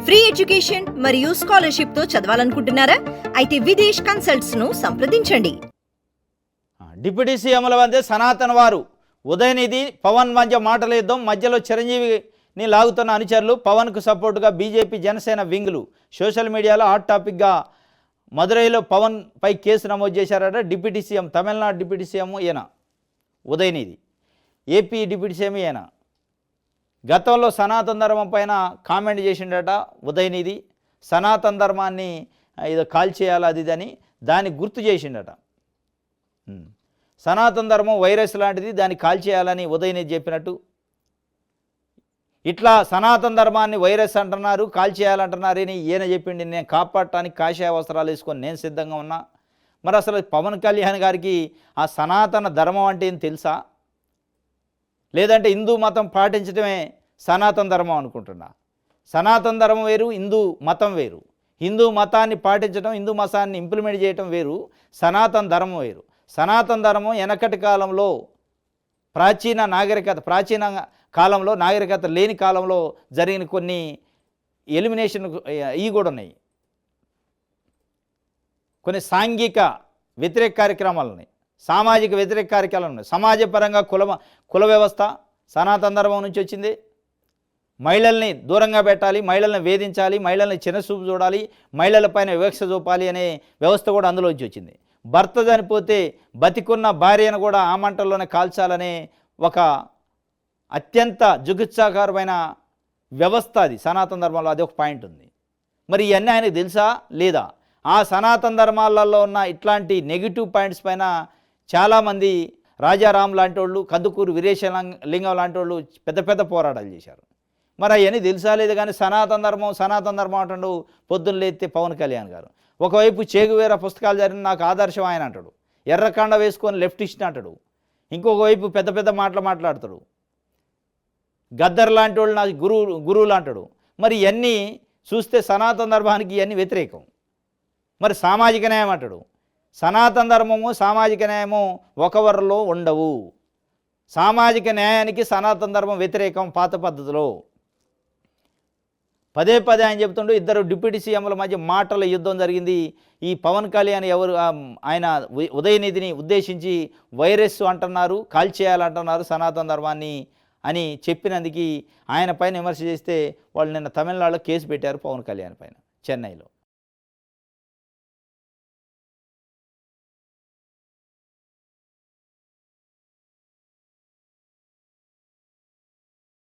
Free education మరియు scholarship తో చదవాలనుకుంటున్నారా? అయితే విదేశ్ కన్సల్ట్స్ ను సంప్రదించండి. డిప్యూటీ సీఎంల వద్ద సనాతన వారు ఉదయనిధి పవన్ మధ్య మాటల యుద్ధం, మధ్యలో చిరంజీవిని లాగుతున్న అనుచరులు, పవన్కు సపోర్టుగా బీజేపీ జనసేన వింగులు. సోషల్ మీడియాలో హాట్ టాపిక్గా మదురైలో పవన్ పై కేసు నమోదు చేశారట deputy CM. Tamil Nadu deputy CM ఈయన ఉదయనిధి, ఏపీ డిప్యూటీ సీఎం ఈయన. గతంలో సనాతన ధర్మం పైన కామెంట్ చేసిండట ఉదయనిధి. సనాతన ధర్మాన్ని ఏదో కాల్ చేయాలి అది ఇది అని దాన్ని గుర్తు చేసిండట. సనాతన ధర్మం వైరస్ లాంటిది, దాన్ని కాల్ చేయాలని ఉదయనిధి చెప్పినట్టు. ఇట్లా సనాతన ధర్మాన్ని వైరస్ అంటున్నారు, కాల్ చేయాలంటున్నారు అని ఈయన చెప్పిండి. నేను కాపాడటానికి కాషాయ వస్త్రాలు వేసుకొని నేను సిద్ధంగా ఉన్నా. మరి అసలు పవన్ కళ్యాణ్ గారికి ఆ సనాతన ధర్మం అంటే ఏం తెలుసా? లేదంటే హిందూ మతం పాటించడమే సనాతన ధర్మం అనుకుంటున్నా? సనాతన ధర్మం వేరు, హిందూ మతం వేరు. హిందూ మతాన్ని పాటించడం, హిందూ మతాన్ని ఇంప్లిమెంట్ చేయడం వేరు, సనాతన ధర్మం వేరు. సనాతన ధర్మం వెనకటి కాలంలో ప్రాచీన కాలంలో నాగరికత లేని కాలంలో జరిగిన కొన్ని ఎలిమినేషన్ ఇవి కూడా ఉన్నాయి. కొన్ని సాంఘిక వ్యతిరేక కార్యక్రమాలు ఉన్నాయి, సామాజిక వ్యతిరేక కార్యక్రమాలు ఉన్నాయి. సమాజపరంగా కుల వ్యవస్థ సనాతన ధర్మం నుంచి వచ్చింది. మహిళల్ని దూరంగా పెట్టాలి, మహిళల్ని వేధించాలి, మహిళల్ని చిన్నచూపు చూడాలి, మహిళలపైన వివక్ష చూపాలి అనే వ్యవస్థ కూడా అందులోంచి వచ్చింది. భర్త చనిపోతే బతికున్న భార్యను కూడా ఆ మంటల్లోనే కాల్చాలనే ఒక అత్యంత జుగుత్సాకరమైన వ్యవస్థ అది సనాతన ధర్మంలో. అది ఒక పాయింట్ ఉంది. మరి ఇవన్నీ ఆయనకు తెలుసా లేదా? ఆ సనాతన ధర్మాలలో ఉన్న ఇట్లాంటి నెగిటివ్ పాయింట్స్ పైన చాలామంది రాజారాం లాంటి వాళ్ళు, కందుకూరు వీరేశలింగం లాంటి వాళ్ళు పెద్ద పెద్ద పోరాటాలు చేశారు. మరి అవన్నీ తెలుసా లేదు? కానీ సనాతన ధర్మం అంటాడు పొద్దున్న లేస్తే పవన్ కళ్యాణ్ గారు. ఒకవైపు చేగువేర పుస్తకాలు జరిగిన నాకు ఆదర్శం ఆయన అంటాడు, ఎర్రకండ వేసుకొని లెఫ్టిస్ట్ అంటాడు. ఇంకొక వైపు పెద్ద పెద్ద మాట్లాడతాడు, గద్దర్ లాంటి వాళ్ళు నాకు గురువులు అంటాడు. మరి ఇవన్నీ చూస్తే సనాతన ధర్మానికి ఇవన్నీ వ్యతిరేకం. మరి సామాజిక న్యాయం అంటాడు. సనాతన ధర్మము సామాజిక న్యాయము ఒకవరిలో ఉండవు. సామాజిక న్యాయానికి సనాతన ధర్మం వ్యతిరేకం పాత పద్ధతిలో. పదే ఆయన చెప్తుండూ ఇద్దరు డిప్యూటీ సీఎంల మధ్య మాటల యుద్ధం జరిగింది. ఈ పవన్ కళ్యాణ్ ఆయన ఉదయనిధిని ఉద్దేశించి వైరస్ అంటున్నారు, కాల్ చేయాలంటున్నారు సనాతన ధర్మాన్ని అని చెప్పినందుకు ఆయన పైన విమర్శ చేస్తే వాళ్ళు నిన్న తమిళనాడులో కేసు పెట్టారు పవన్ కళ్యాణ్ పైన, చెన్నైలో.